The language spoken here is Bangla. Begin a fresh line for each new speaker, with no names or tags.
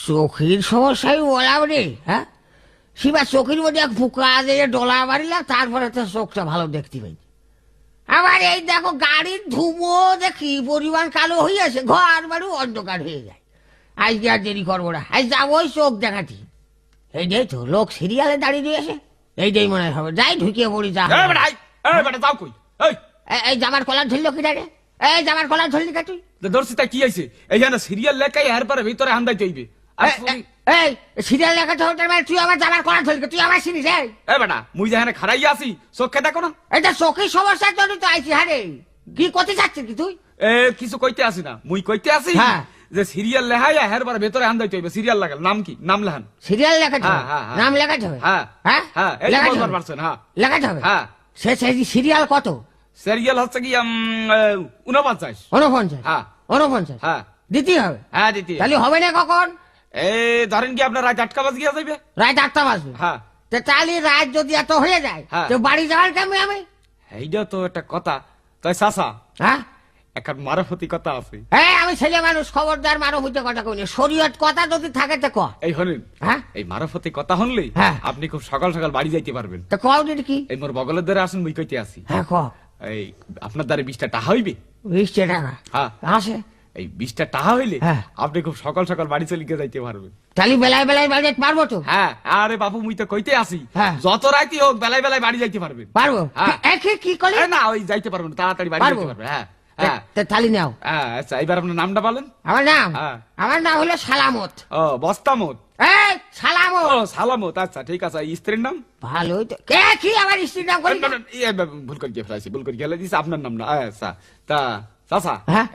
চোখের সমস্যাই বলাম রে। হ্যাঁ, শিবা চোখের মধ্যে এক ফুকা দিয়ে ডলা মারিলাম, তারপরে তো চোখটা ভালো দেখতে পাই। আবার এই দেখো গাড়ির ধুমো দেখি পরিমাণ কালো হয়ে আছে, ঘর বাড়ি অন্ধকার হয়ে যায়। আজকে আর দেরি করবো না, আজ যাবো ওই চোখ দেখাটি। এই যে তো লোক সিরিয়ালে দাঁড়িয়ে দিয়েছে, এইটাই মনে হবে, যাই ঢুকিয়ে পড়ি। যা
যাও কই
এই জামার কলার ধরলো কি রে? এই জামার কলার ধরলি কা তুই?
দর্শিতা কি আছে এইখানে সিরিয়াল লেখাই এর পরে ভিতরে হান্দাইতে হইবে।
এই সিরিয়াল লেখাতে হতে মানে তুই আমার জামার কলার ধরলি, তুই আমার চিনিস?
এ বেটা মুই যেখানে খারাই আছি চোখে দেখো না?
এটা চোখের সমস্যার জন্য তো আইছি। হ্যাঁ রে, কি করতে চাচ্ছিস কি তুই?
কিছু কইতে আসি না, মুই কইতে আসি
হ্যাঁ।
যে সিরিয়াল লেখাই এর পরে ভিতরে হান্দাইতে হইবে। সিরিয়াল লাগাল নাম কি? নাম লেখান।
সিরিয়াল লেখাতে হবে?
হ্যাঁ, হ্যাঁ।
নাম লেখাতে হবে?
হ্যাঁ
হ্যাঁ
হ্যাঁ, এই
লেখাতে
বলবার
হবে?
পারছেন। হ্যাঁ
লেখাতে হবে?
হ্যাঁ।
সে সিরিয়াল কত?
সিরিয়াল হচ্ছে কি 49।
49?
হ্যাঁ
49?
হ্যাঁ
দিতে হবে?
হ্যাঁ দিতে।
তাহলে হবে না কখন?
এই ধরেন কি আপনার রাত 8টা বাজে গিয়া যাইবে।
রাত 8টা বাজবে?
হ্যাঁ।
তাহলে রাত যদি এত হয়ে যায়
হ্যাঁ।
তো বাড়ি যাওয়ার কেমন আমি?
এইটা তো একটা কথা। তাই চাচা
হ্যাঁ
একটা মারফতি কথা আছে।
হ্যাঁ, আমি ছেলে মানুষ, খবরদার মারো হইতে কথা কইনি। শরীয়ত কথা যদি থাকে তো ক।
এই হলেন
হ্যাঁ
এই মারফতি কথা হনলে
হ্যাঁ।
আপনি খুব সকাল সকাল বাড়ি যাইতে পারবেন।
তো কও দিদি কি?
এই মোর বগলের দ্বারা আসেন মুই কইতে আসি।
হ্যাঁ ক।
এই আপনার দ্বারা 20টা টাকা হইবে।
20 টাকা?
হ্যাঁ।
আছে।
এই 20টা টাকা হইলে
হ্যাঁ।
আপনি খুব সকাল সকাল বাড়ি চলে গিয়ে যাইতে পারবেন।
তাহলে বেলায় বেলায় বাড়ি যেতে পারবো তো?
হ্যাঁ আরে বাবু মুই তো কইতে আসি
হ্যাঁ।
যত রাইতি হোক বেলায় বেলায় বাড়ি যাইতে পারবেন।
পারবো?
হ্যাঁ।
কি করলে?
এ না ওই যাইতে পারবেন, তাড়াতাড়ি বাড়ি
পারবো?
যাইতে পারবেন। হ্যাঁ হ্যাঁ
তাহলে নাও।
হ্যাঁ। আচ্ছা এবার আপনার নামটা বলেন।
আমার নাম?
হ্যাঁ।
আমার নাম হলো সালামত।
ও বস্তামত।
এই সালামত।
ও সালামত। আচ্ছা ঠিক আছে। স্ত্রীর নাম?
ভালোই তো। কে কি আমার স্ত্রীর নাম করি?
ভুল করে গিয়ে ফেলাইছি, ভুল করে গেলে দিছে আপনার নাম না। আচ্ছা তা চাচা
হ্যাঁ